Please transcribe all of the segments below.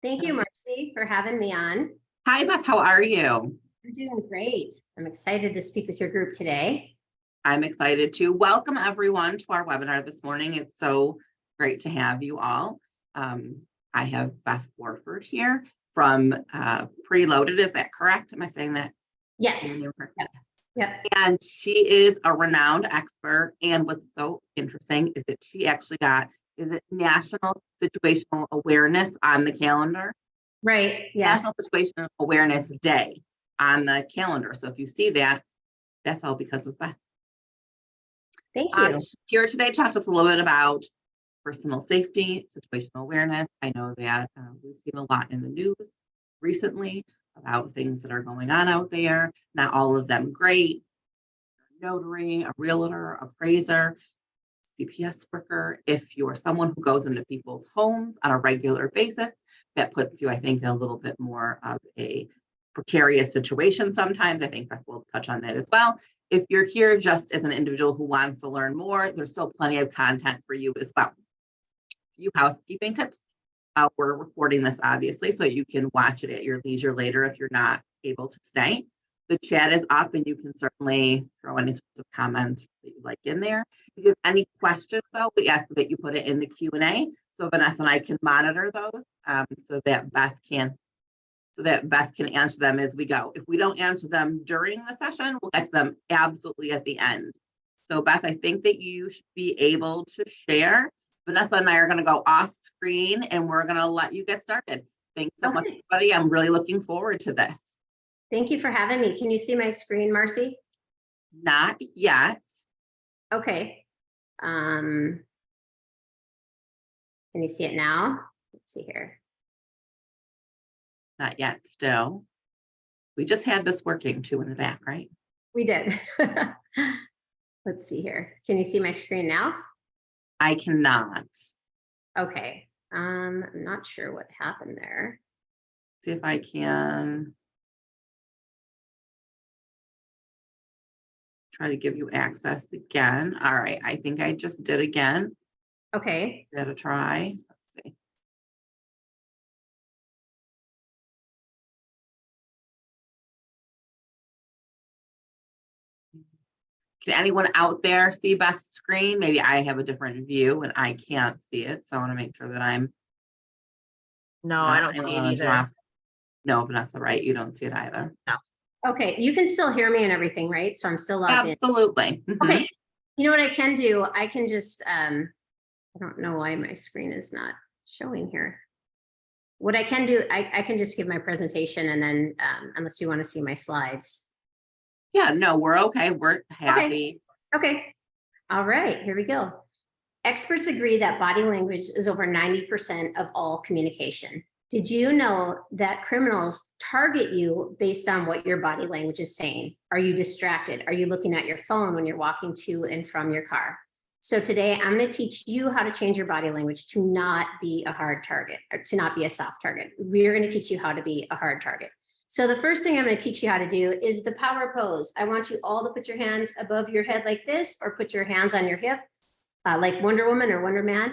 Thank you, Marcy, for having me on. Hi, Beth. How are you? I'm doing great. I'm excited to speak with your group today. I'm excited to welcome everyone to our webinar this morning. It's so great to have you all. I have Beth Warford here from Preloaded. Is that correct? Am I saying that? Yes. Yep. And she is a renowned expert. And what's so interesting is that she actually got, is it National Situational Awareness on the calendar? Right. Yes. National Situational Awareness Day on the calendar. So if you see that, that's all because of Beth. Thank you. Here today, talk to us a little bit about personal safety, situational awareness. I know that we've seen a lot in the news recently about things that are going on out there. Not all of them great. A notary, a realtor, appraiser, CPS worker. If you're someone who goes into people's homes on a regular basis, that puts you, I think, in a little bit more of a precarious situation sometimes. I think Beth will touch on that as well. If you're here just as an individual who wants to learn more, there's still plenty of content for you as well. A few housekeeping tips. We're recording this obviously, so you can watch it at your leisure later if you're not able to stay. The chat is up and you can certainly throw any sorts of comments that you'd like in there. If you have any questions though, we ask that you put it in the Q&A so Vanessa and I can monitor those so that Beth can answer them as we go. If we don't answer them during the session, we'll get to them absolutely at the end. So Beth, I think that you should be able to share. Vanessa and I are going to go off screen and we're going to let you get started. Thanks so much, everybody. I'm really looking forward to this. Thank you for having me. Can you see my screen, Marcy? Not yet. Okay. Can you see it now? Let's see here. Not yet still. We just had this working too in the back, right? We did. Let's see here. Can you see my screen now? I cannot. Okay. I'm not sure what happened there. See if I can try to give you access again. All right. I think I just did again. Okay. Give it a try. Let's see. Can anyone out there see Beth's screen? Maybe I have a different view and I can't see it. So I want to make sure that I'm. No, I don't see it either. No, Vanessa, right? You don't see it either. No. Okay. You can still hear me and everything, right? So I'm still logged in. Absolutely. Okay. You know what I can do? I can just, I don't know why my screen is not showing here. What I can do, I can just give my presentation and then, unless you want to see my slides. Yeah, no, we're okay. We're happy. Okay. All right, here we go. Experts agree that body language is over 90% of all communication. Did you know that criminals target you based on what your body language is saying? Are you distracted? Are you looking at your phone when you're walking to and from your car? So today I'm going to teach you how to change your body language to not be a hard target or to not be a soft target. We're going to teach you how to be a hard target. So the first thing I'm going to teach you how to do is the power pose. I want you all to put your hands above your head like this, or put your hands on your hip, like Wonder Woman or Wonder Man,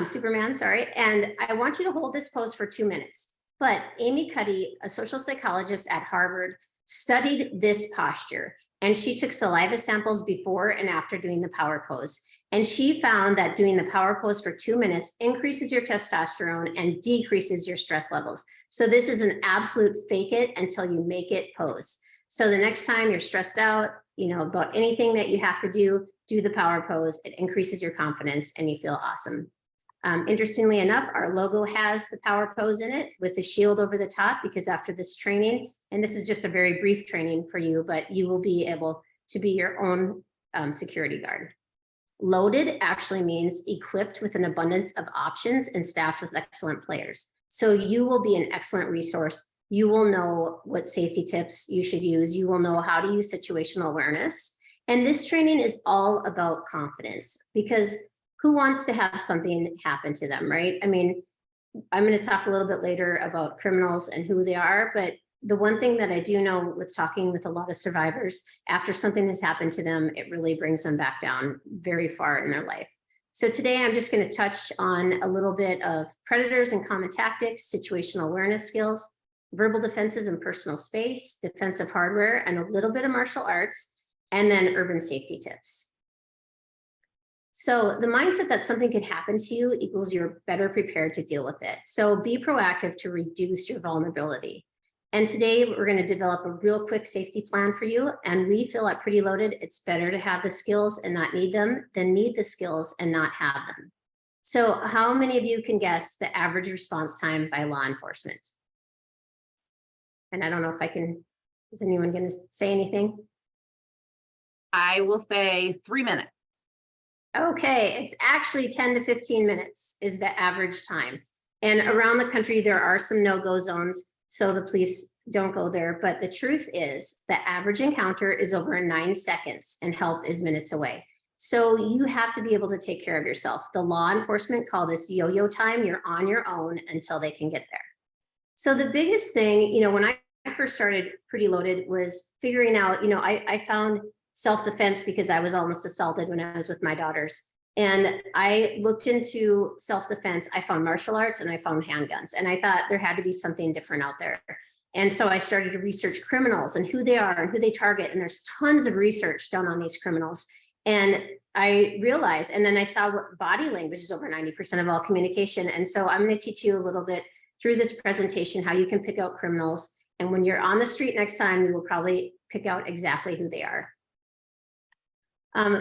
Superman, sorry. And I want you to hold this pose for 2 minutes. But Amy Cuddy, a social psychologist at Harvard, studied this posture. And she took saliva samples before and after doing the power pose. And she found that doing the power pose for 2 minutes increases your testosterone and decreases your stress levels. So this is an absolute fake it until you make it pose. So the next time you're stressed out, about anything that you have to do the power pose. It increases your confidence and you feel awesome. Interestingly enough, our logo has the power pose in it with the shield over the top, because after this training, and this is just a very brief training for you, but you will be able to be your own security guard. Loaded actually means equipped with an abundance of options and staffed with excellent players. So you will be an excellent resource. You will know what safety tips you should use. You will know how to use situational awareness. And this training is all about confidence, because who wants to have something happen to them, right? I mean, I'm going to talk a little bit later about criminals and who they are, but the one thing that I do know with talking with a lot of survivors, after something has happened to them, it really brings them back down very far in their life. So today I'm just going to touch on a little bit of predators and common tactics, situational awareness skills, verbal defenses and personal space, defensive hardware, and a little bit of martial arts, and then urban safety tips. So the mindset that something could happen to you equals you're better prepared to deal with it. So be proactive to reduce your vulnerability. And today we're going to develop a real quick safety plan for you. And we feel at Pretty Loaded, it's better to have the skills and not need them than need the skills and not have them. So how many of you can guess the average response time by law enforcement? And I don't know if I can, is anyone going to say anything? I will say 3 minutes. Okay, it's actually 10 to 15 minutes is the average time. And around the country, there are some no-go zones, so the police don't go there. But the truth is the average encounter is over 9 seconds and help is minutes away. So you have to be able to take care of yourself. The law enforcement call this yo-yo time. You're on your own until they can get there. So the biggest thing, when I first started Pretty Loaded was figuring out, I found self-defense because I was almost assaulted when I was with my daughters. And I looked into self-defense. I found martial arts and I found handguns. And I thought there had to be something different out there. And so I started to research criminals and who they are and who they target. And there's tons of research done on these criminals. And I realized, and then I saw what body language is over 90% of all communication. And so I'm going to teach you a little bit through this presentation how you can pick out criminals. And when you're on the street next time, you will probably pick out exactly who they are.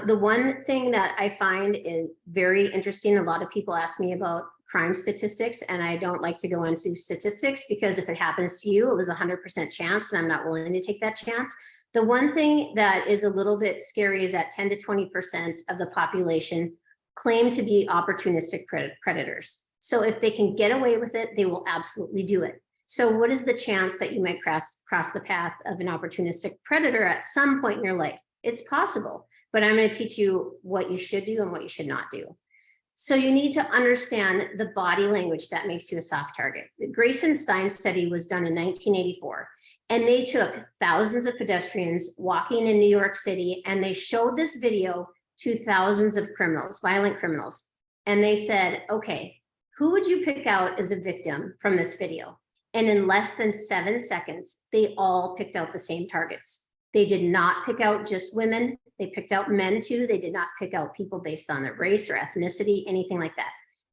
The one thing that I find is very interesting, a lot of people ask me about crime statistics, and I don't like to go into statistics because if it happens to you, it was 100% chance, and I'm not willing to take that chance. The one thing that is a little bit scary is that 10 to 20% of the population claim to be opportunistic predators. So if they can get away with it, they will absolutely do it. So what is the chance that you might cross the path of an opportunistic predator at some point in your life? It's possible, but I'm going to teach you what you should do and what you should not do. So you need to understand the body language that makes you a soft target. The Grayson Stein study was done in 1984, and they took thousands of pedestrians walking in New York City, and they showed this video to thousands of criminals, violent criminals. And they said, okay, who would you pick out as a victim from this video? And in less than 7 seconds, they all picked out the same targets. They did not pick out just women. They picked out men too. They did not pick out people based on their race or ethnicity, anything like that.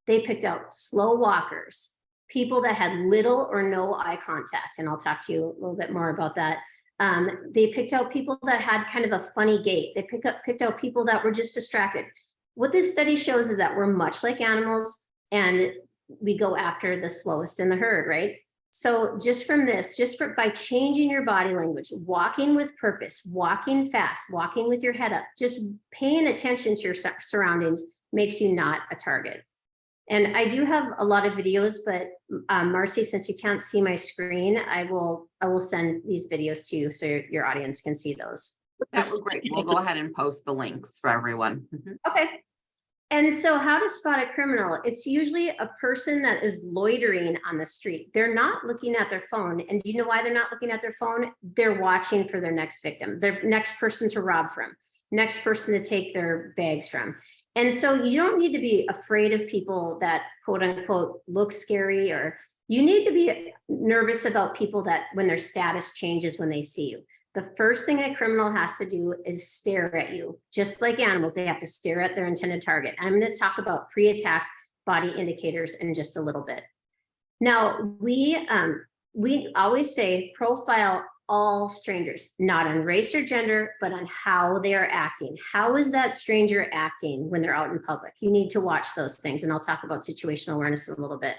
They picked out slow walkers, people that had little or no eye contact. And I'll talk to you a little bit more about that. They picked out people that had kind of a funny gait. They picked out people that were just distracted. What this study shows is that we're much like animals and we go after the slowest in the herd, right? So just from this, by changing your body language, walking with purpose, walking fast, walking with your head up, just paying attention to your surroundings makes you not a target. And I do have a lot of videos, but Marcy, since you can't see my screen, I will send these videos to you so your audience can see those. That was great. We'll go ahead and post the links for everyone. Okay. And so how to spot a criminal? It's usually a person that is loitering on the street. They're not looking at their phone. And do you know why they're not looking at their phone? They're watching for their next victim, their next person to rob from, next person to take their bags from. And so you don't need to be afraid of people that quote unquote look scary, or you need to be nervous about people that when their status changes when they see you. The first thing a criminal has to do is stare at you. Just like animals, they have to stare at their intended target. I'm going to talk about pre-attack body indicators in just a little bit. Now, we always say profile all strangers, not on race or gender, but on how they are acting. How is that stranger acting when they're out in public? You need to watch those things, and I'll talk about situational awareness in a little bit.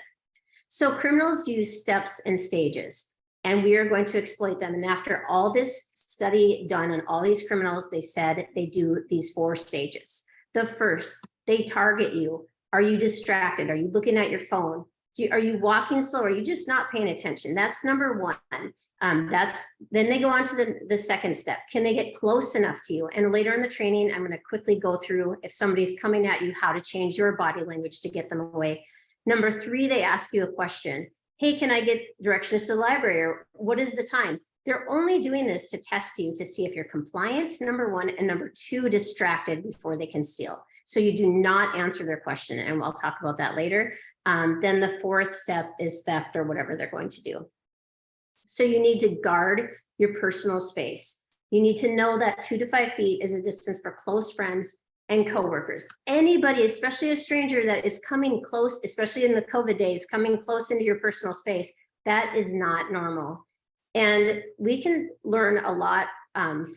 So criminals use steps and stages, and we are going to exploit them. And after all this study done on all these criminals, they said they do these 4 stages. The first, they target you. Are you distracted? Are you looking at your phone? Are you walking slow? Are you just not paying attention? That's number 1. Then they go on to the second step. Can they get close enough to you? And later in the training, I'm going to quickly go through if somebody's coming at you, how to change your body language to get them away. Number 3, they ask you a question. Hey, can I get directions to the library? Or what is the time? They're only doing this to test you to see if you're compliant, number 1, and number 2, distracted before they can steal. So you do not answer their question, and I'll talk about that later. Then the fourth step is theft or whatever they're going to do. So you need to guard your personal space. You need to know that 2 to 5 feet is a distance for close friends and coworkers. Anybody, especially a stranger that is coming close, especially in the COVID days, coming close into your personal space, that is not normal. And we can learn a lot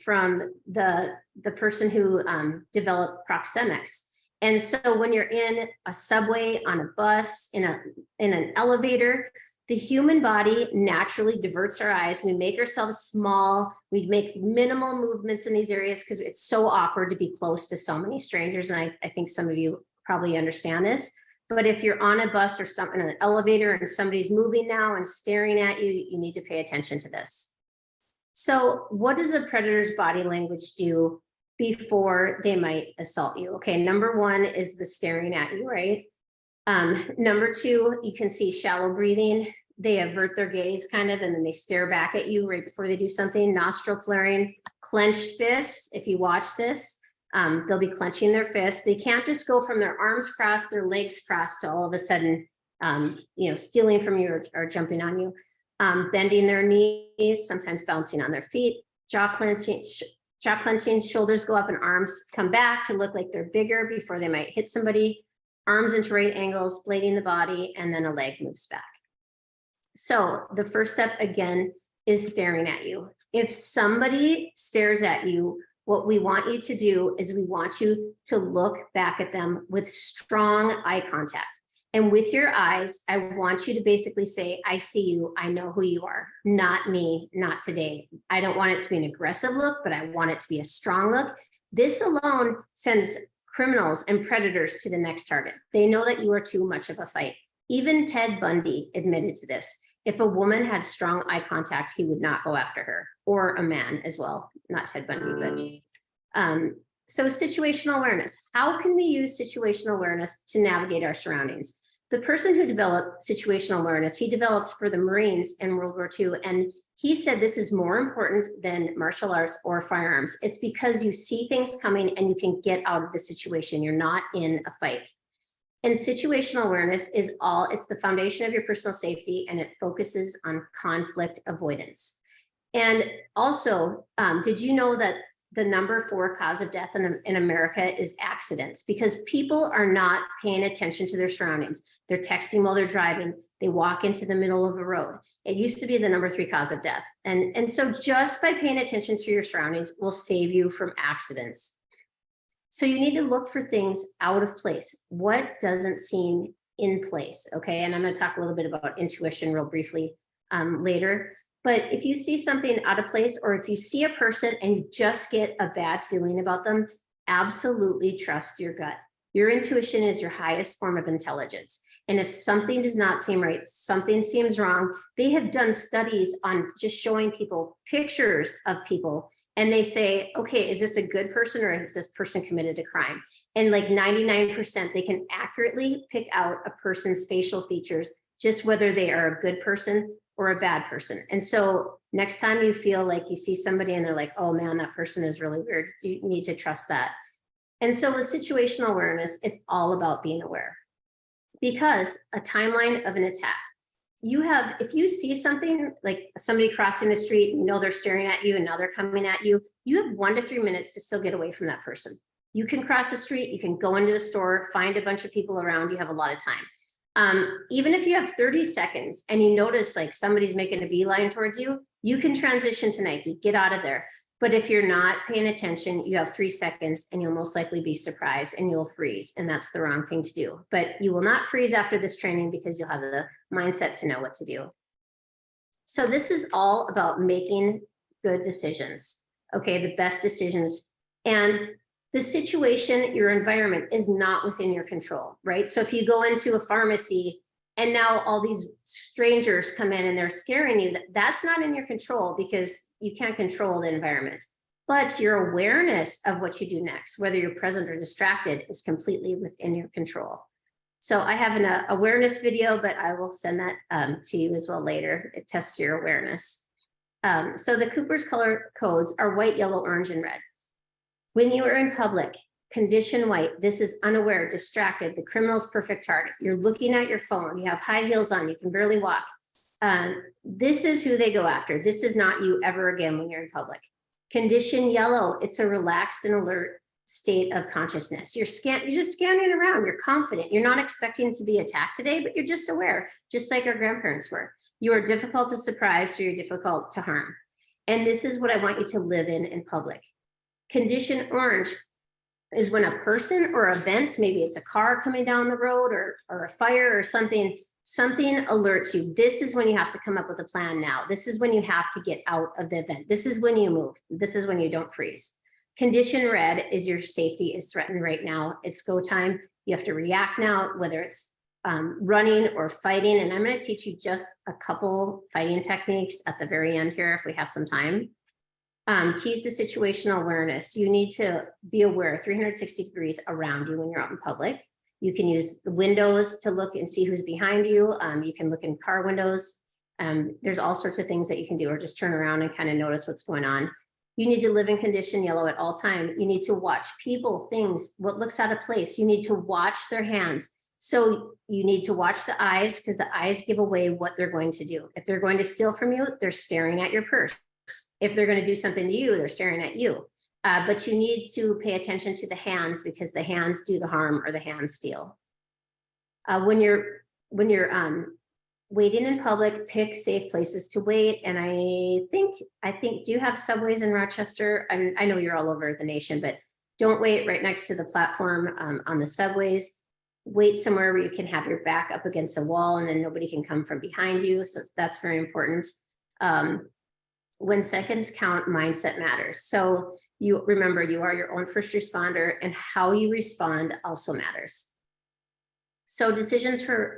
from the person who developed proxemics. And so when you're in a subway, on a bus, in an elevator, the human body naturally diverts our eyes. We make ourselves small. We make minimal movements in these areas because it's so awkward to be close to so many strangers. And I think some of you probably understand this. But if you're on a bus or in an elevator and somebody's moving now and staring at you, you need to pay attention to this. So what does a predator's body language do before they might assault you? Okay, number one is the staring at you, right? Number two, you can see shallow breathing. They avert their gaze kind of, and then they stare back at you right before they do something. Nostril flaring, clenched fists. If you watch this, they'll be clenching their fists. They can't just go from their arms crossed, their legs crossed to all of a sudden, stealing from you or jumping on you. Bending their knees, sometimes bouncing on their feet, jaw clenching, shoulders go up and arms come back to look like they're bigger before they might hit somebody. Arms into right angles, blading the body, and then a leg moves back. So the first step, again, is staring at you. If somebody stares at you, what we want you to do is we want you to look back at them with strong eye contact. And with your eyes, I want you to basically say, I see you, I know who you are, not me, not today. I don't want it to be an aggressive look, but I want it to be a strong look. This alone sends criminals and predators to the next target. They know that you are too much of a fight. Even Ted Bundy admitted to this. If a woman had strong eye contact, he would not go after her, or a man as well, not Ted Bundy, but so situational awareness. How can we use situational awareness to navigate our surroundings? The person who developed situational awareness, he developed for the Marines in World War II, and he said this is more important than martial arts or firearms. It's because you see things coming and you can get out of the situation. You're not in a fight. And situational awareness is it's the foundation of your personal safety, and it focuses on conflict avoidance. And also, did you know that the number 4 cause of death in America is accidents? Because people are not paying attention to their surroundings. They're texting while they're driving. They walk into the middle of a road. It used to be the number 3 cause of death. And so just by paying attention to your surroundings will save you from accidents. So you need to look for things out of place. What doesn't seem in place, okay? And I'm gonna talk a little bit about intuition real briefly later. But if you see something out of place, or if you see a person and you just get a bad feeling about them, absolutely trust your gut. Your intuition is your highest form of intelligence. And if something does not seem right, something seems wrong, they have done studies on just showing people pictures of people, and they say, okay, is this a good person, or has this person committed a crime? And like 99%, they can accurately pick out a person's facial features, just whether they are a good person or a bad person. And so next time you feel like you see somebody and they're like, oh man, that person is really weird, you need to trust that. And so with situational awareness, it's all about being aware. Because a timeline of an attack, if you see something like somebody crossing the street, you know they're staring at you and now they're coming at you, you have 1 to 3 minutes to still get away from that person. You can cross the street, you can go into a store, find a bunch of people around, you have a lot of time. Even if you have 30 seconds and you notice like somebody's making a beeline towards you, you can transition to Nike, get out of there. But if you're not paying attention, you have 3 seconds and you'll most likely be surprised and you'll freeze. And that's the wrong thing to do. But you will not freeze after this training because you'll have the mindset to know what to do. So this is all about making good decisions. Okay, the best decisions. And the situation, your environment is not within your control, right? So if you go into a pharmacy and now all these strangers come in and they're scaring you, that's not in your control because you can't control the environment. But your awareness of what you do next, whether you're present or distracted, is completely within your control. So I have an awareness video, but I will send that to you as well later. It tests your awareness. So the Cooper's color codes are white, yellow, orange, and red. When you are in public, Condition white, this is unaware, distracted, the criminal's perfect target. You're looking at your phone, you have high heels on, you can barely walk. This is who they go after. This is not you ever again when you're in public. Condition yellow, it's a relaxed and alert state of consciousness. You're just scanning around, you're confident. You're not expecting to be attacked today, but you're just aware, just like our grandparents were. You are difficult to surprise, so you're difficult to harm. And this is what I want you to live in public. Condition orange is when a person or event, maybe it's a car coming down the road or a fire or something alerts you. This is when you have to come up with a plan now. This is when you have to get out of the event. This is when you move. This is when you don't freeze. Condition red is your safety is threatened right now. It's go time. You have to react now, whether it's running or fighting. And I'm going to teach you just a couple fighting techniques at the very end here if we have some time. Keys to situational awareness. You need to be aware 360 degrees around you when you're out in public. You can use the windows to look and see who's behind you. You can look in car windows. There's all sorts of things that you can do, or just turn around and kind of notice what's going on. You need to live in condition yellow at all time. You need to watch people, things, what looks out of place. You need to watch their hands. So you need to watch the eyes, because the eyes give away what they're going to do. If they're going to steal from you, they're staring at your purse. If they're going to do something to you, they're staring at you. But you need to pay attention to the hands, because the hands do the harm or the hands steal. When you're waiting in public, pick safe places to wait. And I think, do you have subways in Rochester? I know you're all over the nation, but don't wait right next to the platform on the subways. Wait somewhere where you can have your back up against a wall and then nobody can come from behind you. So that's very important. When seconds count, mindset matters. So you remember, you are your own first responder, and how you respond also matters. So decisions for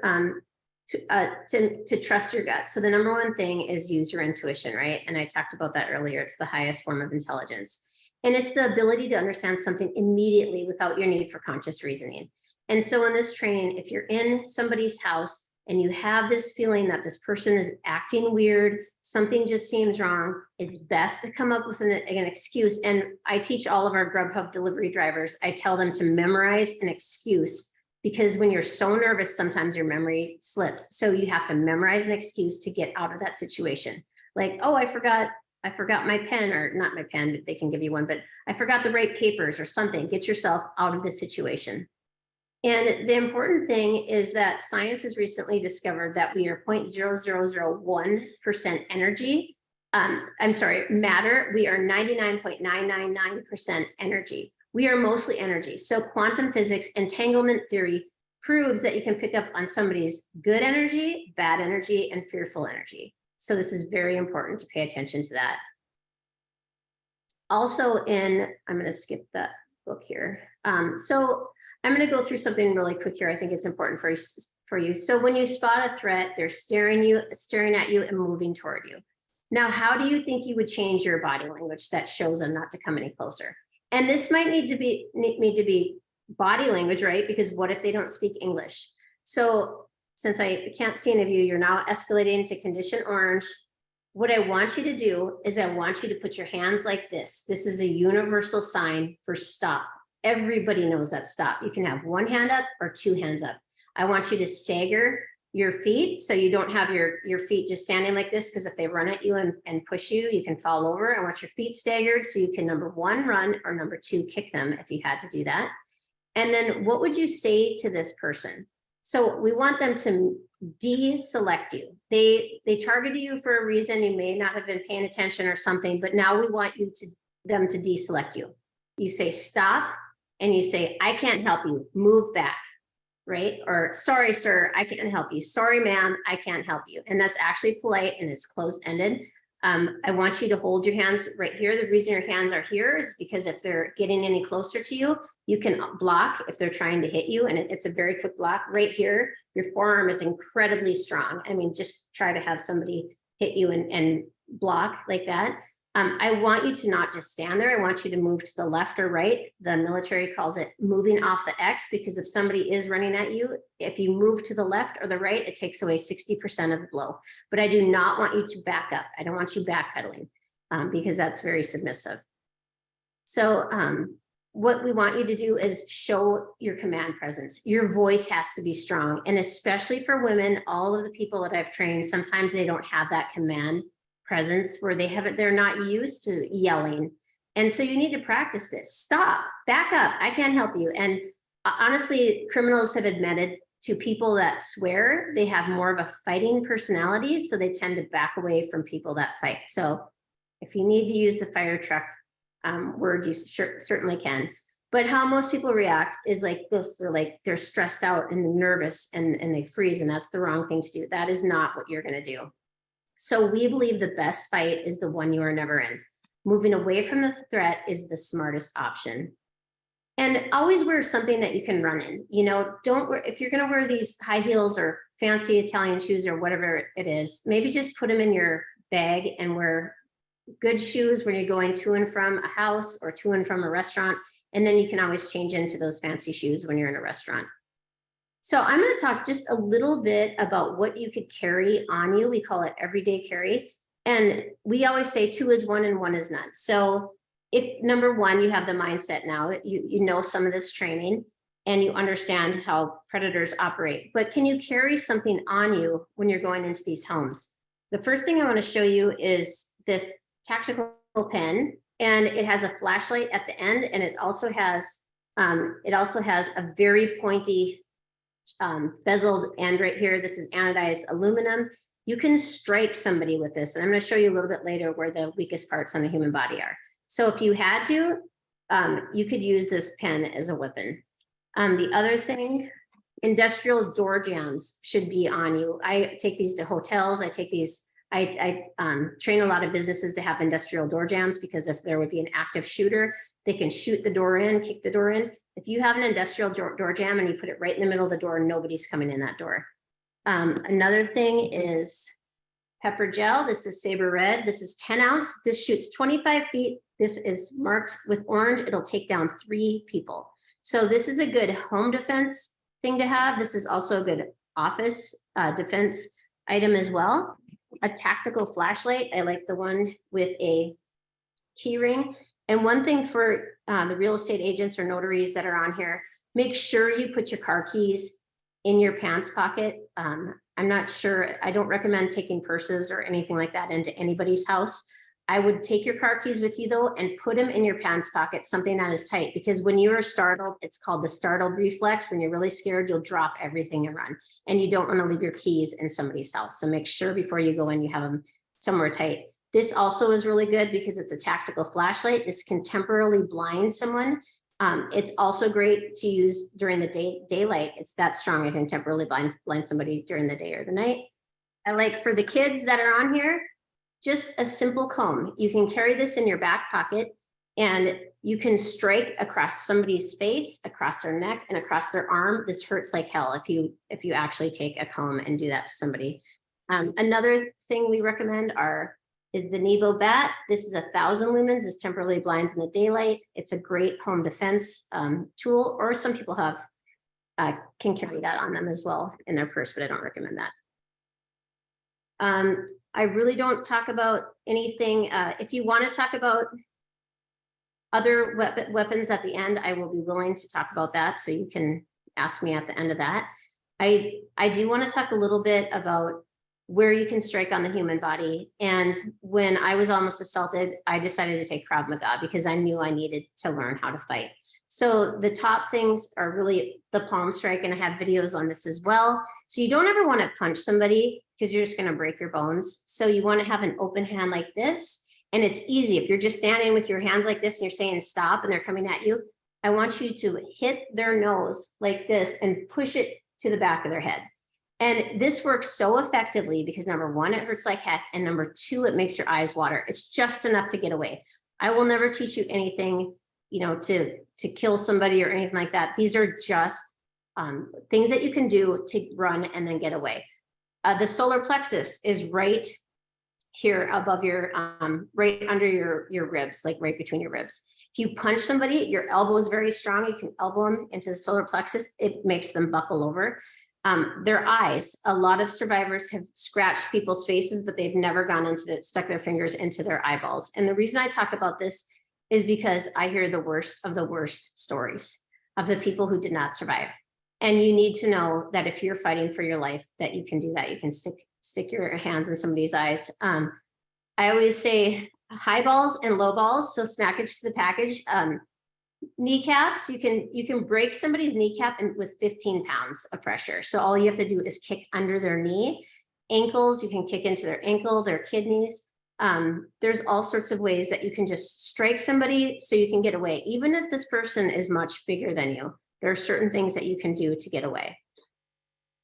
to trust your gut. So the number one thing is use your intuition, right? And I talked about that earlier. It's the highest form of intelligence. And it's the ability to understand something immediately without your need for conscious reasoning. And so in this training, if you're in somebody's house and you have this feeling that this person is acting weird, something just seems wrong, it's best to come up with an excuse. And I teach all of our Grubhub delivery drivers, I tell them to memorize an excuse, because when you're so nervous, sometimes your memory slips. So you have to memorize an excuse to get out of that situation. Like, oh, I forgot my pen, or not my pen, but they can give you one, but I forgot the right papers or something. Get yourself out of the situation. And the important thing is that science has recently discovered that we are 0.0001% energy. Matter. We are 99.999% energy. We are mostly energy. So quantum physics entanglement theory proves that you can pick up on somebody's good energy, bad energy, and fearful energy. So this is very important to pay attention to that. Also I'm going to skip that book here. So I'm going to go through something really quick here. I think it's important for you. So when you spot a threat, they're staring at you and moving toward you. Now, how do you think you would change your body language that shows them not to come any closer? And this might need to be body language, right? Because what if they don't speak English? So since I can't see any of you, you're now escalating to condition orange. What I want you to do is I want you to put your hands like this. This is a universal sign for stop. Everybody knows that stop. You can have one hand up or two hands up. I want you to stagger your feet so you don't have your feet just standing like this, because if they run at you and push you, you can fall over. I want your feet staggered so you can, number one, run, or number two, kick them if you had to do that. And then what would you say to this person? So we want them to deselect you. They targeted you for a reason. You may not have been paying attention or something, but now we want them to deselect you. You say stop, and you say, I can't help you, move back, right? Or sorry, sir, I can't help you. Sorry, ma'am, I can't help you. And that's actually polite and it's closed-ended. I want you to hold your hands right here. The reason your hands are here is because if they're getting any closer to you, you can block if they're trying to hit you. And it's a very quick block right here. Your forearm is incredibly strong. I mean, just try to have somebody hit you and block like that. I want you to not just stand there. I want you to move to the left or right. The military calls it moving off the X, because if somebody is running at you, if you move to the left or the right, it takes away 60% of the blow. But I do not want you to back up. I don't want you backpedaling because that's very submissive. So what we want you to do is show your command presence. Your voice has to be strong. And especially for women, all of the people that I've trained, sometimes they don't have that command presence where they're not used to yelling. And so you need to practice this. Stop, back up. I can't help you. And honestly, criminals have admitted to people that swear, they have more of a fighting personality. So they tend to back away from people that fight. So if you need to use the fire truck word, you certainly can. But how most people react is like this. They're stressed out and nervous and they freeze, and that's the wrong thing to do. That is not what you're going to do. So we believe the best fight is the one you are never in. Moving away from the threat is the smartest option. And always wear something that you can run in. You know, don't wear, if you're going to wear these high heels or fancy Italian shoes or whatever it is, maybe just put them in your bag and wear good shoes when you're going to and from a house or to and from a restaurant. And then you can always change into those fancy shoes when you're in a restaurant. So I'm going to talk just a little bit about what you could carry on you. We call it everyday carry. And we always say 2 is 1 and 1 is none. So if number one, you have the mindset now, you know some of this training and you understand how predators operate, but can you carry something on you when you're going into these homes? The first thing I want to show you is this tactical pen, and it has a flashlight at the end, and it also has a very pointy bezeled end right here. This is anodized aluminum. You can strike somebody with this, and I'm going to show you a little bit later where the weakest parts on the human body are. So if you had to, you could use this pen as a weapon. The other thing, industrial door jams should be on you. I take these to hotels. I train a lot of businesses to have industrial door jams, because if there would be an active shooter, they can shoot the door in, kick the door in. If you have an industrial door jam and you put it right in the middle of the door, nobody's coming in that door. Another thing is pepper gel. This is Saber Red. This is 10 ounce. This shoots 25 feet. This is marked with orange. It'll take down 3 people. So this is a good home defense thing to have. This is also a good office defense item as well. A tactical flashlight. I like the one with a key ring. And one thing for the real estate agents or notaries that are on here, make sure you put your car keys in your pants pocket. I'm not sure, I don't recommend taking purses or anything like that into anybody's house. I would take your car keys with you though, and put them in your pants pocket, something that is tight, because when you are startled, it's called the startled reflex. When you're really scared, you'll drop everything and run, and you don't want to leave your keys in somebody's house. So make sure before you go in, you have them somewhere tight. This also is really good because it's a tactical flashlight. This can temporarily blind someone. It's also great to use during the daylight. It's that strong. It can temporarily blind somebody during the day or the night. I like, for the kids that are on here, just a simple comb. You can carry this in your back pocket, and you can strike across somebody's face, across their neck, and across their arm. This hurts like hell if you actually take a comb and do that to somebody. Another thing we recommend is the Nevo bat. This is 1,000 lumens. This temporarily blinds in the daylight. It's a great home defense tool, or some people can carry that on them as well in their purse, but I don't recommend that. I really don't talk about anything. If you want to talk about other weapons at the end, I will be willing to talk about that. So you can ask me at the end of that. I do want to talk a little bit about where you can strike on the human body. And when I was almost assaulted, I decided to take Krav Maga because I knew I needed to learn how to fight. So the top things are really the palm strike, and I have videos on this as well. So you don't ever want to punch somebody because you're just going to break your bones. So you want to have an open hand like this, and it's easy. If you're just standing with your hands like this and you're saying stop and they're coming at you, I want you to hit their nose like this and push it to the back of their head. And this works so effectively because number one, it hurts like heck. And number two, it makes your eyes water. It's just enough to get away. I will never teach you anything, to kill somebody or anything like that. These are just things that you can do to run and then get away. The solar plexus is right here above your, right under your ribs, like right between your ribs. If you punch somebody, your elbow is very strong. You can elbow them into the solar plexus. It makes them buckle over. Their eyes, a lot of survivors have scratched people's faces, but they've never gone stuck their fingers into their eyeballs. And the reason I talk about this is because I hear the worst of the worst stories of the people who did not survive. And you need to know that if you're fighting for your life, that you can do that. You can stick your hands in somebody's eyes. I always say high balls and low balls, so smackage to the package. Kneecaps, you can break somebody's kneecap with 15 pounds of pressure. So all you have to do is kick under their knee. Ankles, you can kick into their ankle, their kidneys. There's all sorts of ways that you can just strike somebody so you can get away. Even if this person is much bigger than you, there are certain things that you can do to get away.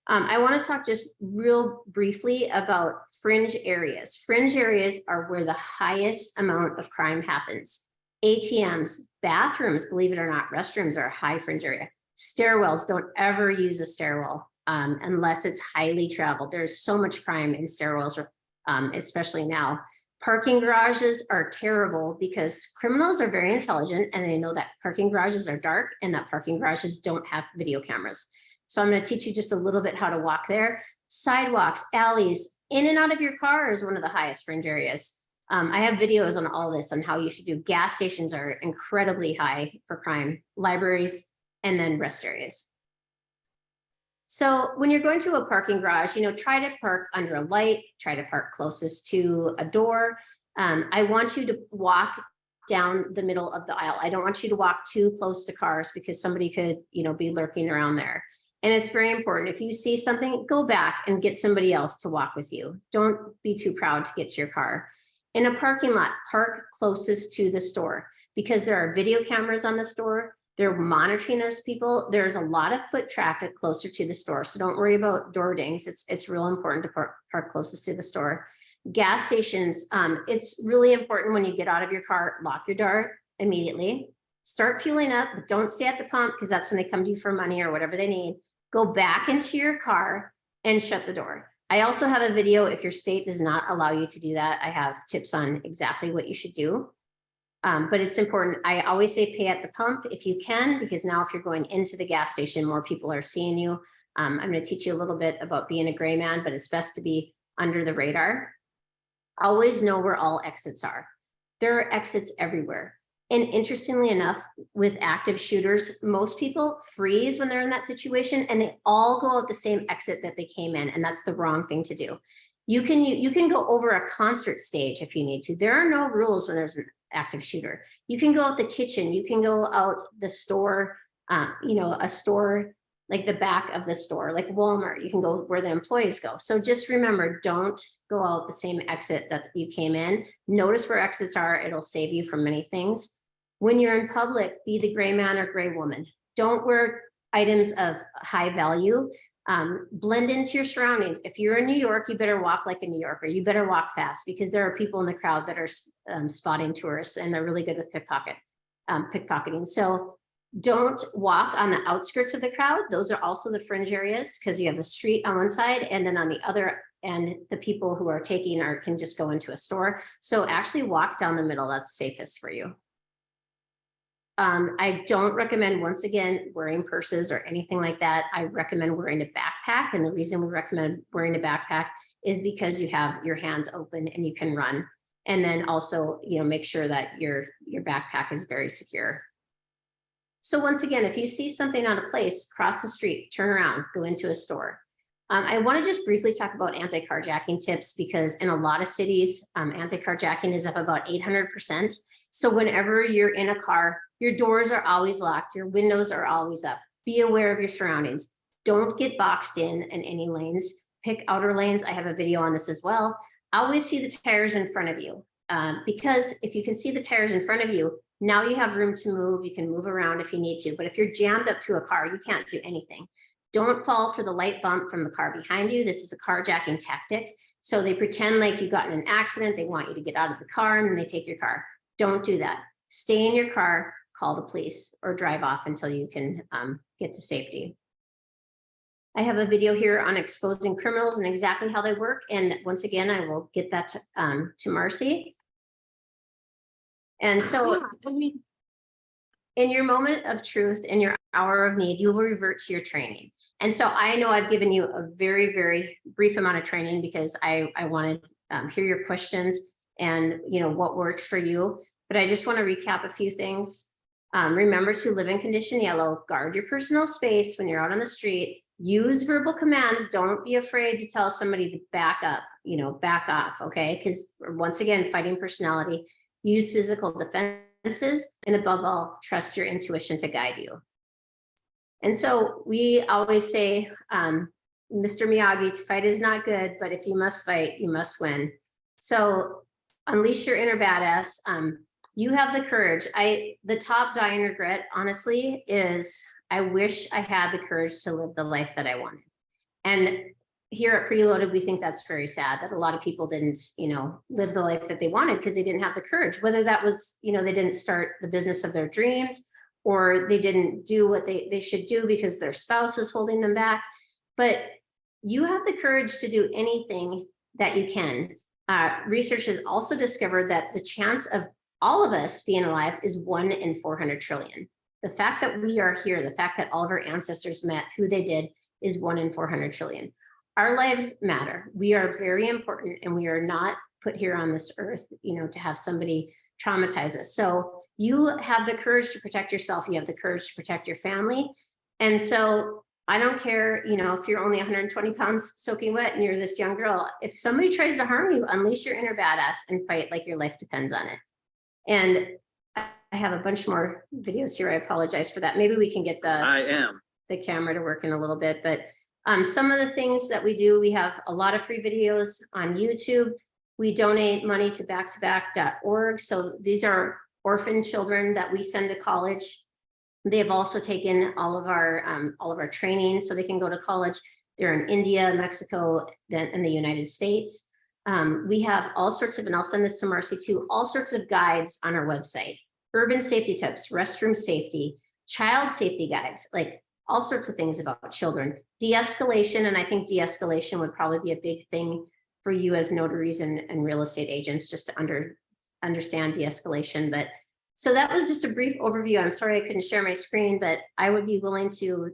I want to talk just real briefly about fringe areas. Fringe areas are where the highest amount of crime happens. ATMs, bathrooms, believe it or not, restrooms are a high fringe area. Stairwells, don't ever use a stairwell unless it's highly traveled. There's so much crime in stairwells, especially now. Parking garages are terrible because criminals are very intelligent and they know that parking garages are dark and that parking garages don't have video cameras. So I'm going to teach you just a little bit how to walk there. Sidewalks, alleys, in and out of your car is one of the highest fringe areas. I have videos on all this on how you should do. Gas stations are incredibly high for crime, libraries, and then rest areas. So when you're going to a parking garage, try to park under a light, try to park closest to a door. I want you to walk down the middle of the aisle. I don't want you to walk too close to cars because somebody could, be lurking around there. And it's very important. If you see something, go back and get somebody else to walk with you. Don't be too proud to get to your car. In a parking lot, park closest to the store because there are video cameras on the store. They're monitoring those people. There's a lot of foot traffic closer to the store. So don't worry about door dings. It's real important to park closest to the store. Gas stations, it's really important when you get out of your car, lock your door immediately. Start fueling up, but don't stay at the pump because that's when they come to you for money or whatever they need. Go back into your car and shut the door. I also have a video if your state does not allow you to do that. I have tips on exactly what you should do. But it's important. I always say pay at the pump if you can, because now if you're going into the gas station, more people are seeing you. I'm going to teach you a little bit about being a gray man, but it's best to be under the radar. Always know where all exits are. There are exits everywhere. And interestingly enough, with active shooters, most people freeze when they're in that situation and they all go out the same exit that they came in. And that's the wrong thing to do. You can go over a concert stage if you need to. There are no rules when there's an active shooter. You can go out the kitchen. You can go out the store, a store like the back of the store, like Walmart. You can go where the employees go. So just remember, don't go out the same exit that you came in. Notice where exits are. It'll save you from many things. When you're in public, be the gray man or gray woman. Don't wear items of high value. Blend into your surroundings. If you're in New York, you better walk like a New Yorker. You better walk fast because there are people in the crowd that are spotting tourists and they're really good with pickpocketing. So don't walk on the outskirts of the crowd. Those are also the fringe areas because you have the street on one side and then on the other end, the people who are taking can just go into a store. So actually walk down the middle. That's safest for you. I don't recommend, once again, wearing purses or anything like that. I recommend wearing a backpack. And the reason we recommend wearing a backpack is because you have your hands open and you can run. And then also, make sure that your backpack is very secure. So once again, if you see something out of place, cross the street, turn around, go into a store. I want to just briefly talk about anti-carjacking tips because in a lot of cities, anti-carjacking is up about 800%. So whenever you're in a car, your doors are always locked, your windows are always up. Be aware of your surroundings. Don't get boxed in any lanes. Pick outer lanes. I have a video on this as well. Always see the tires in front of you because if you can see the tires in front of you, now you have room to move. You can move around if you need to. But if you're jammed up to a car, you can't do anything. Don't fall for the light bump from the car behind you. This is a carjacking tactic. So they pretend like you got in an accident. They want you to get out of the car and then they take your car. Don't do that. Stay in your car, call the police, or drive off until you can get to safety. I have a video here on exposing criminals and exactly how they work. And once again, I will get that to Marcy. And so in your moment of truth, in your hour of need, you will revert to your training. And so I know I've given you a very, very brief amount of training because I want to hear your questions and what works for you. but I just want to recap a few things. Remember to live in condition yellow, guard your personal space when you're out on the street, use verbal commands. Don't be afraid to tell somebody to back up, back off, okay? Because once again, fighting personality, use physical defenses, and above all, trust your intuition to guide you. And so we always say, Mr. Miyagi, to fight is not good, but if you must fight, you must win. So unleash your inner badass. You have the courage. The top dying regret, honestly, is I wish I had the courage to live the life that I wanted. And here at Preloaded, we think that's very sad that a lot of people didn't, live the life that they wanted because they didn't have the courage, whether that was, they didn't start the business of their dreams, or they didn't do what they should do because their spouse was holding them back. But you have the courage to do anything that you can. Research has also discovered that the chance of all of us being alive is 1 in 400 trillion. The fact that we are here, the fact that all of our ancestors met who they did, is 1 in 400 trillion. Our lives matter. We are very important, and we are not put here on this earth, to have somebody traumatize us. So you have the courage to protect yourself. You have the courage to protect your family. And so I don't care, if you're only 120 pounds soaking wet and you're this young girl, if somebody tries to harm you, unleash your inner badass and fight like your life depends on it. And I have a bunch more videos here. I apologize for that. Maybe we can get the camera to work in a little bit, but some of the things that we do, we have a lot of free videos on YouTube. We donate money to backtoback.org. So these are orphan children that we send to college. They have also taken all of our training so they can go to college. They're in India, Mexico, and the United States. We have all sorts of, and I'll send this to Marcy too, all sorts of guides on our website: urban safety tips, restroom safety, child safety guides, like all sorts of things about children, de-escalation. And I think de-escalation would probably be a big thing for you as notaries and real estate agents, just to understand de-escalation. But so that was just a brief overview. I'm sorry I couldn't share my screen, but I would be willing to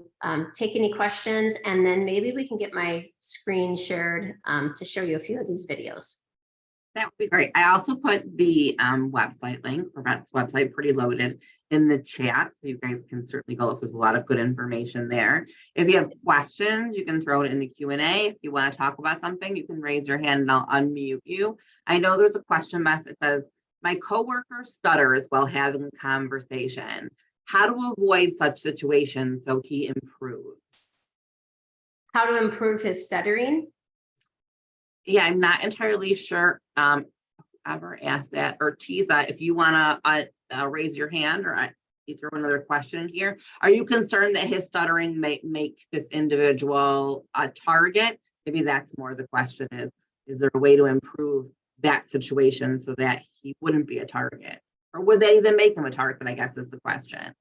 take any questions, and then maybe we can get my screen shared to show you a few of these videos. That would be great. I also put the website link for Beth's website, Preloaded, in the chat, so you guys can certainly go. There's a lot of good information there. If you have questions, you can throw it in the Q&A. If you want to talk about something, you can raise your hand and I'll unmute you. I know there's a question, Beth, that says, my coworker stutters while having a conversation. How to avoid such situations so he improves? How to improve his stuttering? Yeah, I'm not entirely sure. Whoever asked that, or Tiza, if you want to raise your hand, or you throw another question here. Are you concerned that his stuttering may make this individual a target? Maybe that's more the question: is there a way to improve that situation so that he wouldn't be a target, or would they even make him a target? I guess is the question.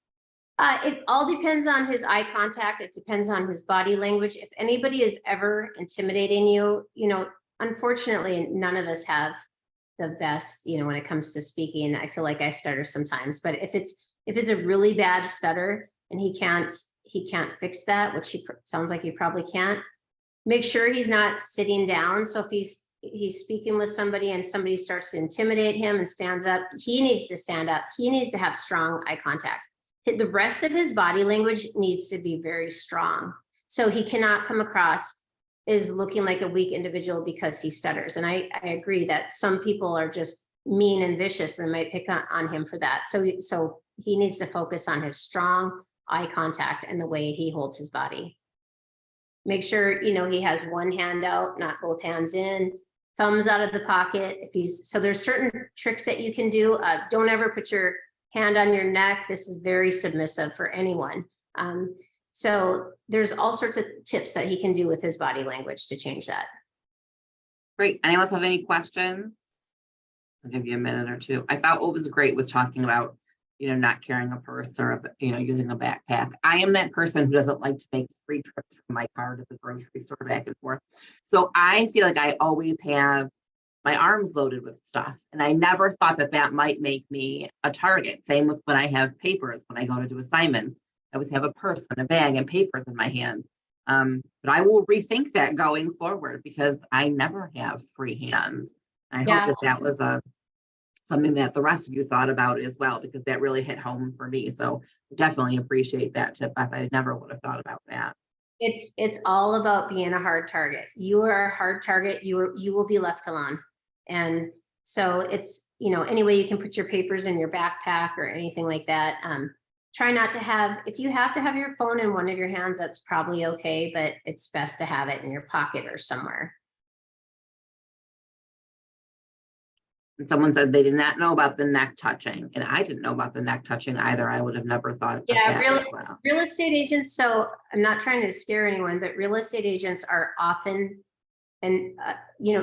It all depends on his eye contact. It depends on his body language. If anybody is ever intimidating you, unfortunately, none of us have the best, when it comes to speaking. I feel like I stutter sometimes, but if it's a really bad stutter and he can't fix that, which sounds like he probably can't, make sure he's not sitting down. So if he's speaking with somebody and somebody starts to intimidate him and stands up, he needs to stand up. He needs to have strong eye contact. The rest of his body language needs to be very strong. So he cannot come across as looking like a weak individual because he stutters. And I agree that some people are just mean and vicious and might pick on him for that. So he needs to focus on his strong eye contact and the way he holds his body. Make sure, he has one hand out, not both hands in, thumbs out of the pocket. So there's certain tricks that you can do. Don't ever put your hand on your neck. This is very submissive for anyone. So there's all sorts of tips that he can do with his body language to change that. Great. Anyone have any questions? I'll give you a minute or two. I thought what was great was talking about, not carrying a purse or, using a backpack. I am that person who doesn't like to make 3 trips from my car to the grocery store back and forth. So I feel like I always have my arms loaded with stuff. And I never thought that might make me a target. Same with when I have papers, when I go to do assignments. I always have a purse and a bag and papers in my hand. But I will rethink that going forward because I never have free hands. I hope that was something that the rest of you thought about as well, because that really hit home for me. So definitely appreciate that tip, Beth. I never would have thought about that. It's all about being a hard target. You are a hard target. You will be left alone. And so it's, any way you can put your papers in your backpack or anything like that. Try not to have, if you have to have your phone in one of your hands, that's probably okay, but it's best to have it in your pocket or somewhere. And someone said they did not know about the neck touching, and I didn't know about the neck touching either. I would have never thought of that as well. Real estate agents. So I'm not trying to scare anyone, but real estate agents are often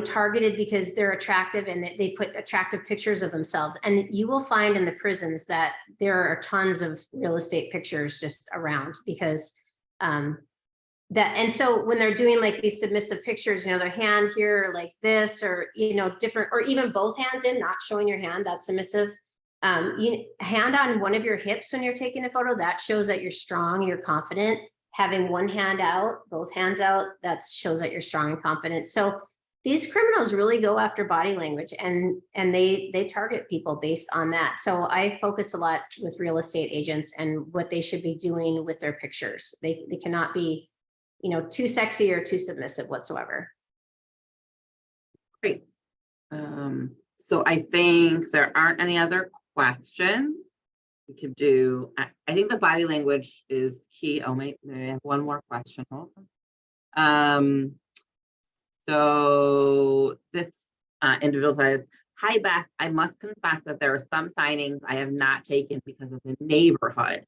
targeted because they're attractive and they put attractive pictures of themselves. And you will find in the prisons that there are tons of real estate pictures just around because and so when they're doing like these submissive pictures, their hand here like this, or, different, or even both hands in, not showing your hand, that's submissive. Hand on one of your hips when you're taking a photo, that shows that you're strong, you're confident. Having one hand out, both hands out, that shows that you're strong and confident. So these criminals really go after body language and they target people based on that. So I focus a lot with real estate agents and what they should be doing with their pictures. They cannot be, too sexy or too submissive whatsoever. Great. So I think there aren't any other questions. We could do, I think the body language is key. Oh, maybe I have one more question also. So this individual says, "Hi Beth, I must confess that there are some signings I have not taken because of the neighborhood.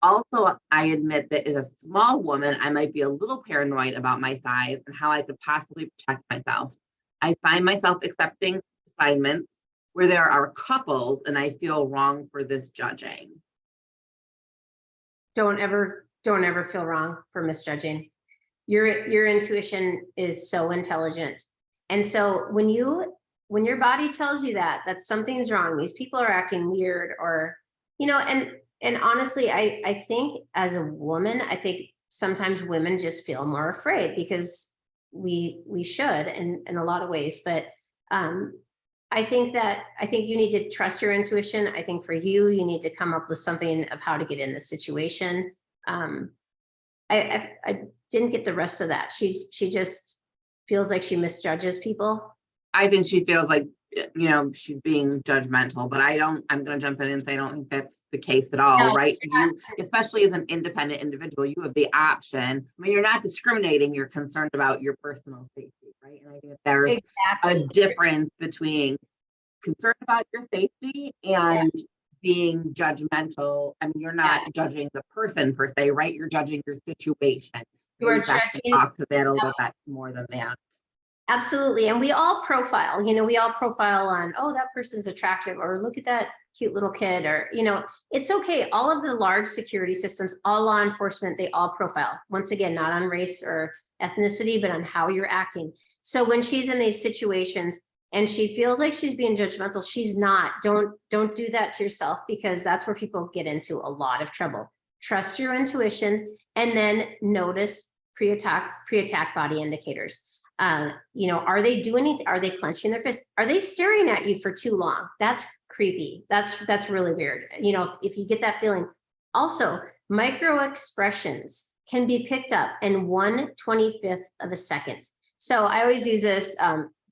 Also, I admit that as a small woman, I might be a little paranoid about my size and how I could possibly protect myself. I find myself accepting assignments where there are couples and I feel wrong for this judging." Don't ever feel wrong for misjudging. Your intuition is so intelligent. And so when your body tells you that something's wrong, these people are acting weird, or, and honestly, I think as a woman, I think sometimes women just feel more afraid because we should in a lot of ways. But I think you need to trust your intuition. I think for you need to come up with something of how to get in the situation. I didn't get the rest of that. She just feels like she misjudges people. I think she feels like, she's being judgmental, but I'm going to jump in and say, I don't think that's the case at all, no, right? You, especially as an independent individual, you have the option. I mean, you're not discriminating. You're concerned about your personal safety, right? And I think there's a difference between concerned about your safety and being judgmental. I mean, you're not judging the person per se, right? You're judging your situation. You are judging. Talk to that a little bit more than that. Absolutely. And we all profile, we all profile on, oh, that person's attractive, or look at that cute little kid, or, it's okay. All of the large security systems, all law enforcement, they all profile. Once again, not on race or ethnicity, but on how you're acting. So when she's in these situations and she feels like she's being judgmental, she's not. Don't do that to yourself, because that's where people get into a lot of trouble. Trust your intuition, and then notice pre-attack body indicators. Are they doing anything? Are they clenching their fists? Are they staring at you for too long? That's creepy. That's really weird. If you get that feeling. Also, micro expressions can be picked up in 1/25th of a second. So I always use this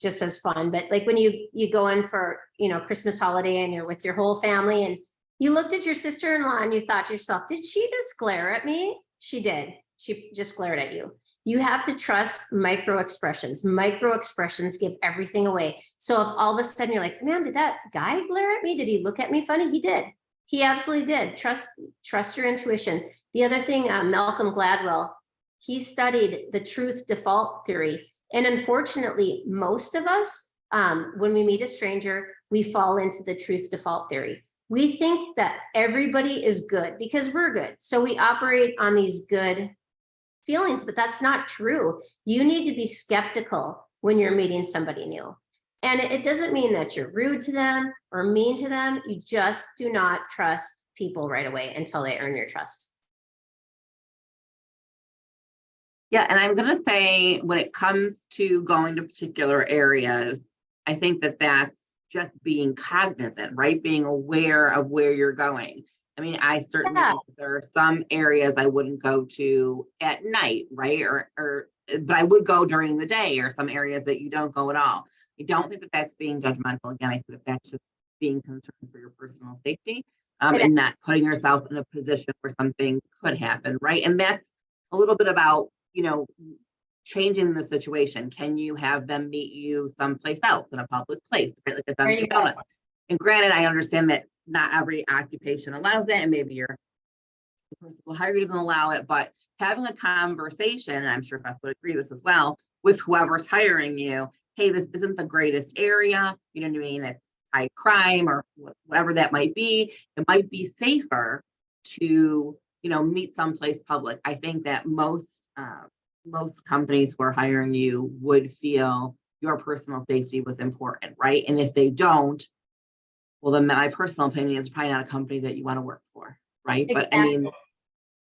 just as fun, but like when you go in for, Christmas holiday and you're with your whole family and you looked at your sister-in-law and you thought to yourself, did she just glare at me? She did. She just glared at you. You have to trust micro expressions. Micro expressions give everything away. So if all of a sudden you're like, man, did that guy glare at me? Did he look at me funny? He did. He absolutely did. Trust your intuition. The other thing, Malcolm Gladwell, he studied the truth default theory. And unfortunately, most of us, when we meet a stranger, we fall into the truth default theory. We think that everybody is good because we're good. So we operate on these good feelings, but that's not true. You need to be skeptical when you're meeting somebody new. And it doesn't mean that you're rude to them or mean to them. You just do not trust people right away until they earn your trust. Yeah, and I'm going to say when it comes to going to particular areas, I think that that's just being cognizant, right? Being aware of where you're going. I mean, I certainly Yeah. think that there are some areas I wouldn't go to at night, right? But I would go during the day, or some areas that you don't go at all. I don't think that that's being judgmental. Again, I think that that's just being concerned for your personal safety, and not putting yourself in a position where something could happen, right? And that's a little bit about, changing the situation. Can you have them meet you someplace else in a public place, right? Like a There Dunkin' you go. Donuts. And granted, I understand that not every occupation allows it, and maybe the person who hired you doesn't allow it, but having a conversation, and I'm sure Beth would agree with this as well, with whoever's hiring you, hey, this isn't the greatest area, you know what I mean? It's high crime or whatever that might be. It might be safer to, meet someplace public. I think that most companies who are hiring you would feel your personal safety was important, right? And if they don't, well, then my personal opinion is probably not a company that you want to work for, right? But I mean,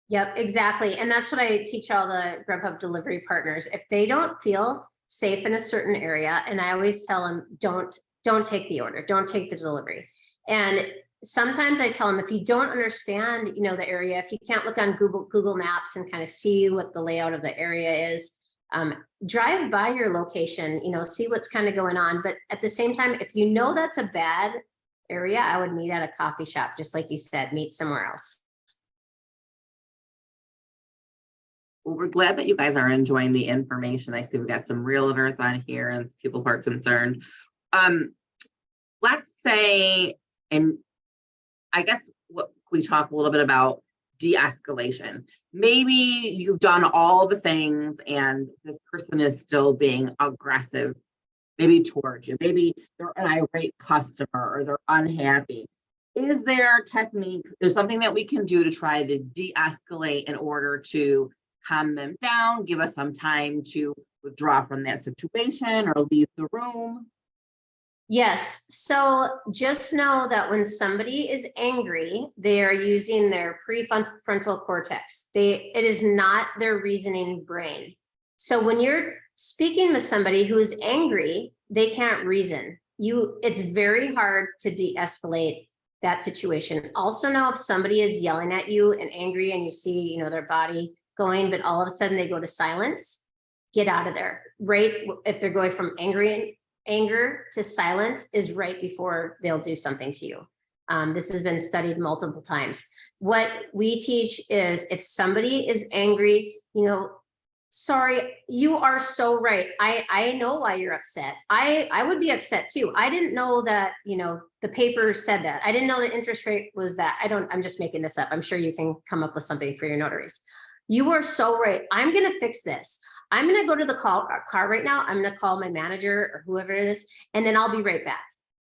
Yep, exactly. And that's what I teach all the Grubhub delivery partners. If they don't feel safe in a certain area, and I always tell them, don't take the order, don't take the delivery. And sometimes I tell them, if you don't understand, the area, if you can't look on Google Maps and kind of see what the layout of the area is, drive by your location, see what's kind of going on. But at the same time, if you know that's a bad area, I would meet at a coffee shop, just like you said, meet somewhere else. well, we're glad that you guys are enjoying the information. I see we got some realtors on here and people who are concerned. Let's say, and I guess we talk a little bit about de-escalation. Maybe you've done all the things and this person is still being aggressive, maybe towards you. Maybe they're an irate customer or they're unhappy. Is there techniques, there's something that we can do to try to de-escalate in order to calm them down, give us some time to withdraw from that situation or leave the room? Yes. So just know that when somebody is angry, they are using their prefrontal cortex. It is not their reasoning brain. So when you're speaking with somebody who is angry, they can't reason. It's very hard to de-escalate that situation. Also know if somebody is yelling at you and angry and you see, their body going, but all of a sudden they go to silence, get out of there, right? If they're going from anger to silence is right before they'll do something to you. This has been studied multiple times. What we teach is if somebody is angry, sorry, you are so right. I know why you're upset. I would be upset too. I didn't know that, the paper said that. I didn't know the interest rate was that. I'm just making this up. I'm sure you can come up with something for your notaries. You are so right. I'm going to fix this. I'm going to go to the car right now. I'm going to call my manager or whoever it is, and then I'll be right back.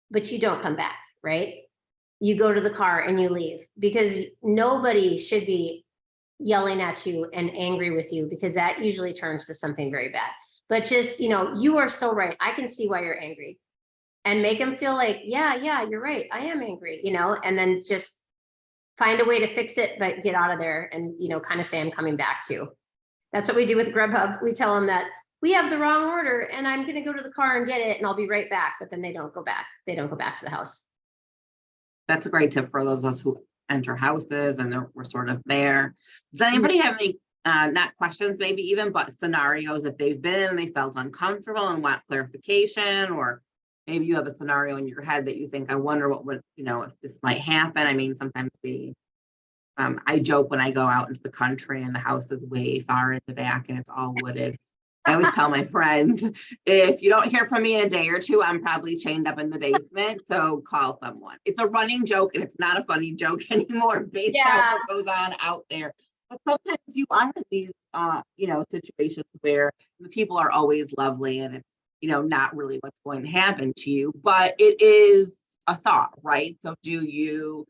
But you don't come back, right? You go to the car and you leave, because nobody should be yelling at you and angry with you, because that usually turns to something very bad. But just, you are so right. I can see why you're angry, and make them feel like, yeah, you're right. I am angry, and then just find a way to fix it, but get out of there and, kind of say, I'm coming back to you. That's what we do with Grubhub. We tell them that we have the wrong order and I'm going to go to the car and get it and I'll be right back. But then they don't go back. They don't go back to the house. That's a great tip for those of us who enter houses and we're sort of there. Does anybody have any, not questions maybe even, but scenarios that they've been in, they felt uncomfortable and want clarification, or maybe you have a scenario in your head that you think, I wonder what would, if this might happen. I mean, sometimes I joke when I go out into the country and the house is way far in the back and it's all wooded. I always tell my friends, if you don't hear from me in a day or two, I'm probably chained up in the basement. So call someone. It's a running joke and it's not a funny joke anymore based on what goes on out there. But sometimes you are in these, situations where the people are always lovely and it's, not really what's going to happen to you, but it is a thought, right? So do you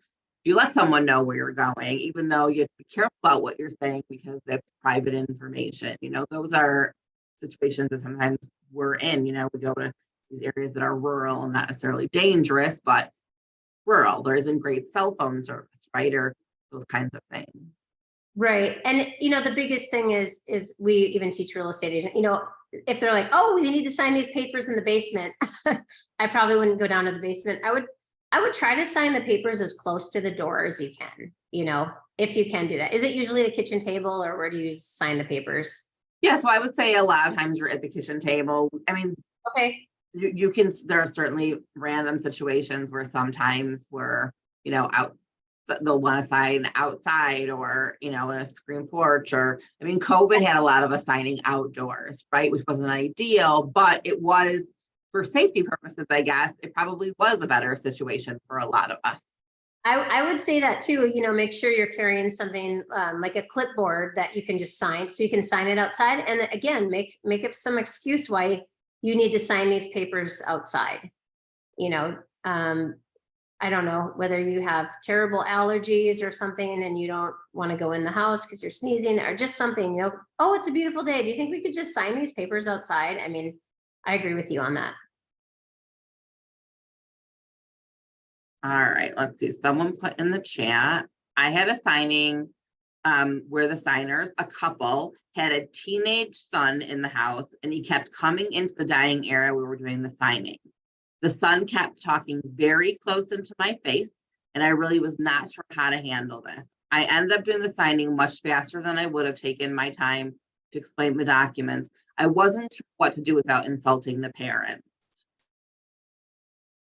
let someone know where you're going, even though you have to be careful about what you're saying because that's private information. Those are situations that sometimes we're in. We go to these areas that are rural and not necessarily dangerous, but rural. There isn't great cell phone service, right? Or those kinds of things. Right. And, the biggest thing is we even teach real estate agents, if they're like, oh, we need to sign these papers in the basement, I probably wouldn't go down to the basement. I would try to sign the papers as close to the door as you can, if you can do that. Is it usually the kitchen table, or where do you sign the papers? Yeah, so I would say a lot of times you're at the kitchen table. I mean, Okay. you can, there are certainly random situations where sometimes we're, out, they'll want to sign outside or, in a screen porch, or, I mean, COVID had a lot of us signing outdoors, right? Which wasn't ideal, but it was, for safety purposes, I guess, it probably was a better situation for a lot of us. I would say that too, make sure you're carrying something like a clipboard that you can just sign, so you can sign it outside. And again, make up some excuse why you need to sign these papers outside. I don't know whether you have terrible allergies or something and you don't want to go in the house because you're sneezing, or just something, oh, it's a beautiful day. Do you think we could just sign these papers outside? I mean, I agree with you on that. All right, let's see. Someone put in the chat, I had a signing where the signers, a couple, had a teenage son in the house, and he kept coming into the dining area where we were doing the signing. The son kept talking very close into my face, and I really was not sure how to handle this. I ended up doing the signing much faster than I would have taken my time to explain the documents. I wasn't sure what to do without insulting the parents.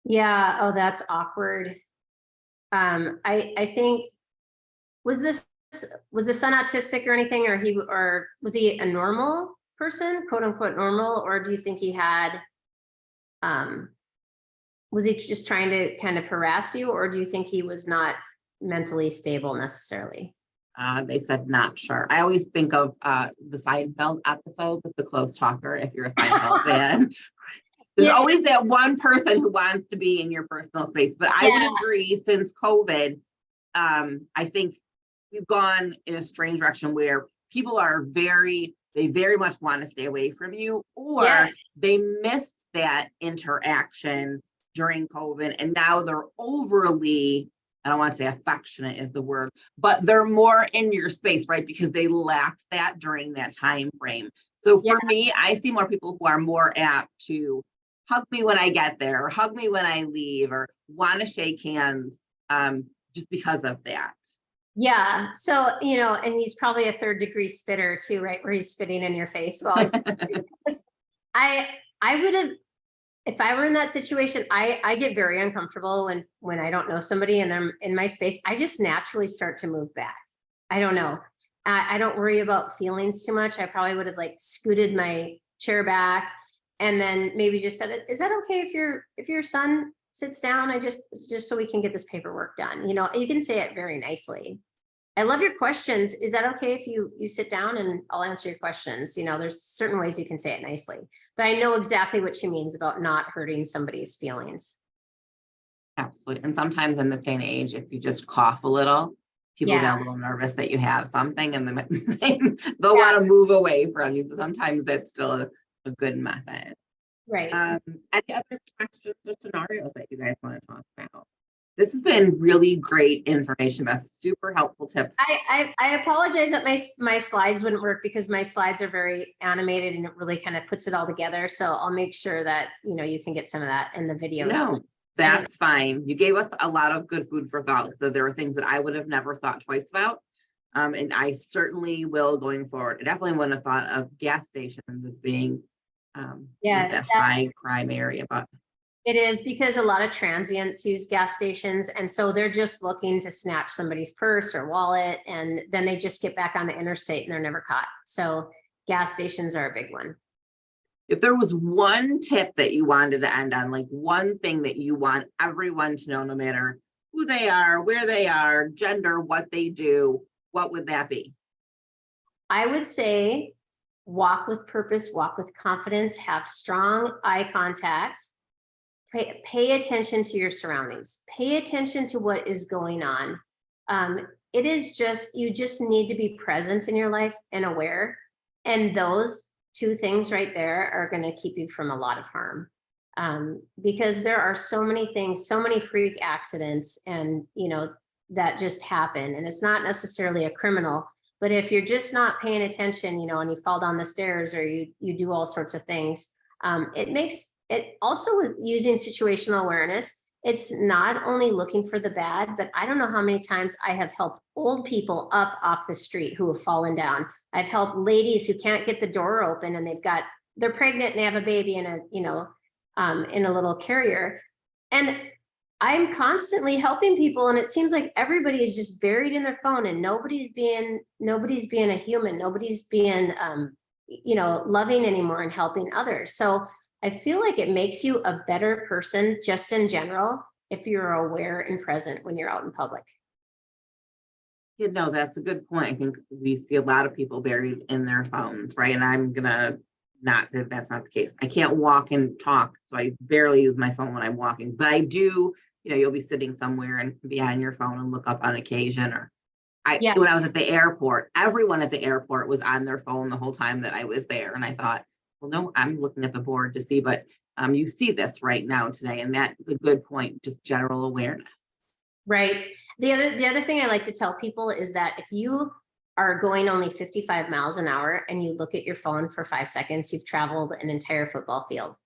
Yeah. Oh, that's awkward. I think, was the son autistic or anything, or was he a normal person, quote unquote normal, or do you think he had, was he just trying to kind of harass you, or do you think he was not mentally stable necessarily? They said not sure. I always think of the Seinfeld episode with the close talker, if you're a Seinfeld fan. There's always that one person who wants to be in your personal space. But I would agree, since COVID, I think we've gone in a strange direction where people are they very much want to stay away from you, or they missed that interaction during COVID. And now they're overly, I don't want to say affectionate is the word, but they're more in your space, right? Because they lacked that during that time frame. So for me, I see more people who are more apt to hug me when I get there, or hug me when I leave, or want to shake hands, just because of that. Yeah. So, and he's probably a third degree spitter too, right? Where he's spitting in your face. Well, I would have, if I were in that situation, I get very uncomfortable when I don't know somebody and I'm in my space. I just naturally start to move back. I don't know. I don't worry about feelings too much. I probably would have scooted my chair back and then maybe just said, is that okay if your son sits down? I just so we can get this paperwork done. You can say it very nicely. I love your questions. Is that okay if you sit down and I'll answer your questions? There's certain ways you can say it nicely, but I know exactly what she means about not hurting somebody's feelings. Absolutely. And sometimes in this day and age, if you just cough a little, people get a little nervous that you have something, and then they'll want to move away from you. So sometimes that's still a good method. Right. Any other questions or scenarios that you guys want to talk about? This has been really great information, Beth. Super helpful tips. I apologize that my slides wouldn't work, because my slides are very animated and it really kind of puts it all together. So I'll make sure that, you can get some of that in the video. No, that's fine. You gave us a lot of good food for thought. So there were things that I would have never thought twice about. And I certainly will going forward. I definitely wouldn't have thought of gas stations as being that high crime area, but it is, because a lot of transients use gas stations, and so they're just looking to snatch somebody's purse or wallet, and then they just get back on the interstate and they're never caught. So gas stations are a big one. If there was one tip that you wanted to end on, one thing that you want everyone to know, no matter who they are, where they are, gender, what they do, what would that be? I would say walk with purpose, walk with confidence, have strong eye contact. Pay attention to your surroundings. Pay attention to what is going on. It is you just need to be present in your life and aware. And those two things right there are going to keep you from a lot of harm. Because there are so many things, so many freak accidents, and that just happen. And it's not necessarily a criminal, But if you're just not paying attention, and you fall down the stairs or you do all sorts of things, it makes it also with using situational awareness. It's not only looking for the bad, but I don't know how many times I have helped old people up off the street who have fallen down. I've helped ladies who can't get the door open and they're pregnant and they have a baby in a little carrier. And I'm constantly helping people, and it seems like everybody is just buried in their phone, and nobody's being a human. Nobody's being, loving anymore and helping others. So I feel like it makes you a better person just in general if you're aware and present when you're out in public. That's a good point. I think we see a lot of people buried in their phones, right? And I'm gonna not say that's not the case. I can't walk and talk, so I barely use my phone when I'm walking, but I do. You'll be sitting somewhere and be on your phone and look up on occasion. Or Yeah. when I was at the airport, everyone at the airport was on their phone the whole time that I was there. And I thought, well, no, I'm looking at the board to see, but you see this right now today. And that is a good point, just general awareness. Right. The other thing I like to tell people is that if you are going only 55 miles an hour and you look at your phone for 5 seconds, you've traveled an entire football field.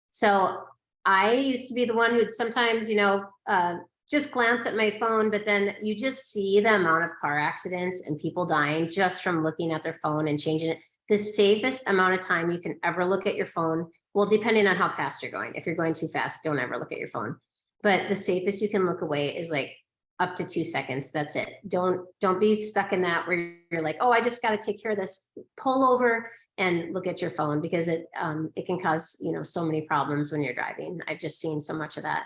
So I used to be the one who'd sometimes, just glance at my phone, but then you just see the amount of car accidents and people dying just from looking at their phone and changing it. The safest amount of time you can ever look at your phone, well, depending on how fast you're going. If you're going too fast, don't ever look at your phone. But the safest you can look away is like up to 2 seconds. That's it. Don't be stuck in that where you're like, oh, I just got to take care of this. Pull over and look at your phone, because it can cause, so many problems when you're driving. I've just seen so much of that.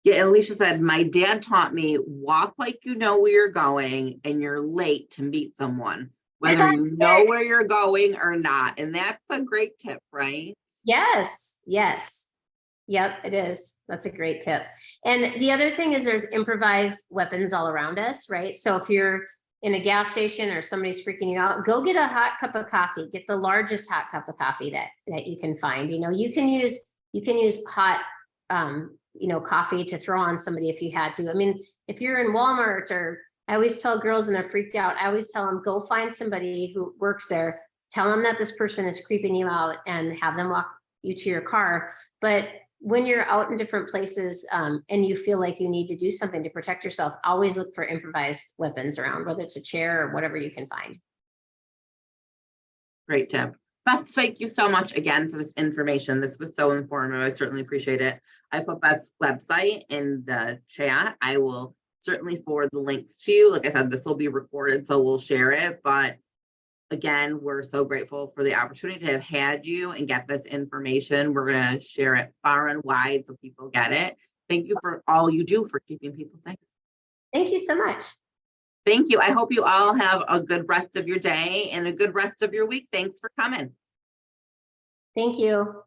Yeah, Alicia said, my dad taught me walk like you know where you're going and you're late to meet someone, whether you know where you're going or not. And that's a great tip, right? Yes. Yep, it is. That's a great tip. And the other thing is there's improvised weapons all around us, right? So if you're in a gas station or somebody's freaking you out, go get a hot cup of coffee. Get the largest hot cup of coffee that you can find. You can use hot coffee to throw on somebody if you had to. I mean, if you're in Walmart, or I always tell girls and they're freaked out, I always tell them, go find somebody who works there, tell them that this person is creeping you out and have them walk you to your car. But when you're out in different places and you feel like you need to do something to protect yourself, always look for improvised weapons around, whether it's a chair or whatever you can find. Great tip. Beth, thank you so much again for this information. This was so informative. I certainly appreciate it. I put Beth's website in the chat. I will certainly forward the links to you. Like I said, this will be recorded, so we'll share it. But again, we're so grateful for the opportunity to have had you and get this information. We're going to share it far and wide so people get it. Thank you for all you do for keeping people safe. Thank you so much. Thank you. I hope you all have a good rest of your day and a good rest of your week. Thanks for coming. Thank you.